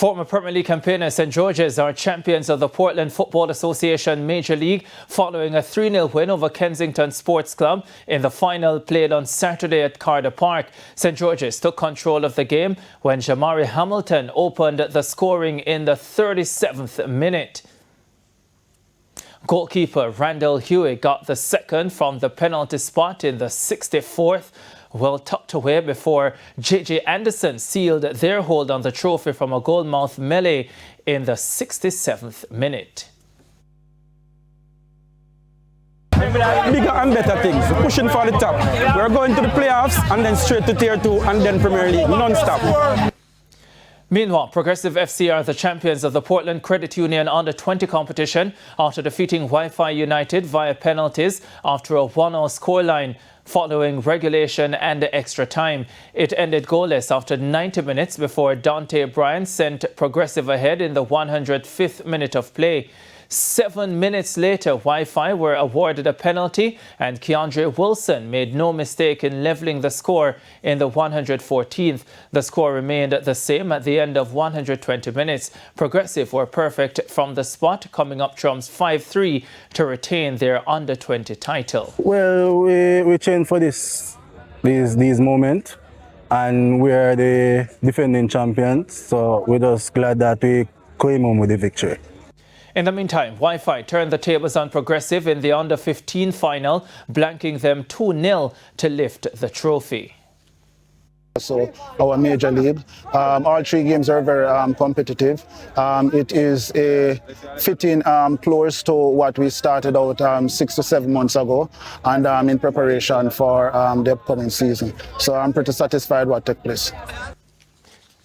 Former Premier League campaigner St George's are champions of the Portland Football Association Major League following a 3-0 win over Kensington Sports Club in the final played on Saturday at Carter Park. St George's took control of the game when Jamari Hamilton opened the scoring in the 37th minute. Goalkeeper Randall Hewitt got the second from the penalty spot in the 64th. Well tucked away before J.J. Anderson sealed their hold on the trophy from a goalmouth melee in the 67th minute. Bigger and better things, pushing for the top. We're going to the playoffs and then straight to Tier 2 and then Premier League, non-stop. Meanwhile, Progressive FC are the champions of the Portland Credit Union Under-20 competition after defeating Wi-Fi United via penalties after a 1-0 scoreline following regulation and extra time. It ended goalless after 90 minutes before Dante Bryan sent Progressive ahead in the 105th minute of play. 7 minutes later, Wi-Fi were awarded a penalty and Keandre Wilson made no mistake in levelling the score in the 114th. The score remained the same at the end of 120 minutes. Progressive were perfect from the spot, coming up trumps 5-3 to retain their Under-20 title. Well, we trained for these moments and we are the defending champions, so we're just glad that we came home with the victory. In the meantime, Wi-Fi turned the tables on Progressive in the Under-15 final, blanking them 2-0 to lift the trophy. So our major league, all three games are very competitive. It is a fitting close to what we started out 6 to 7 months ago, and in preparation for the upcoming season. So I'm pretty satisfied what took place.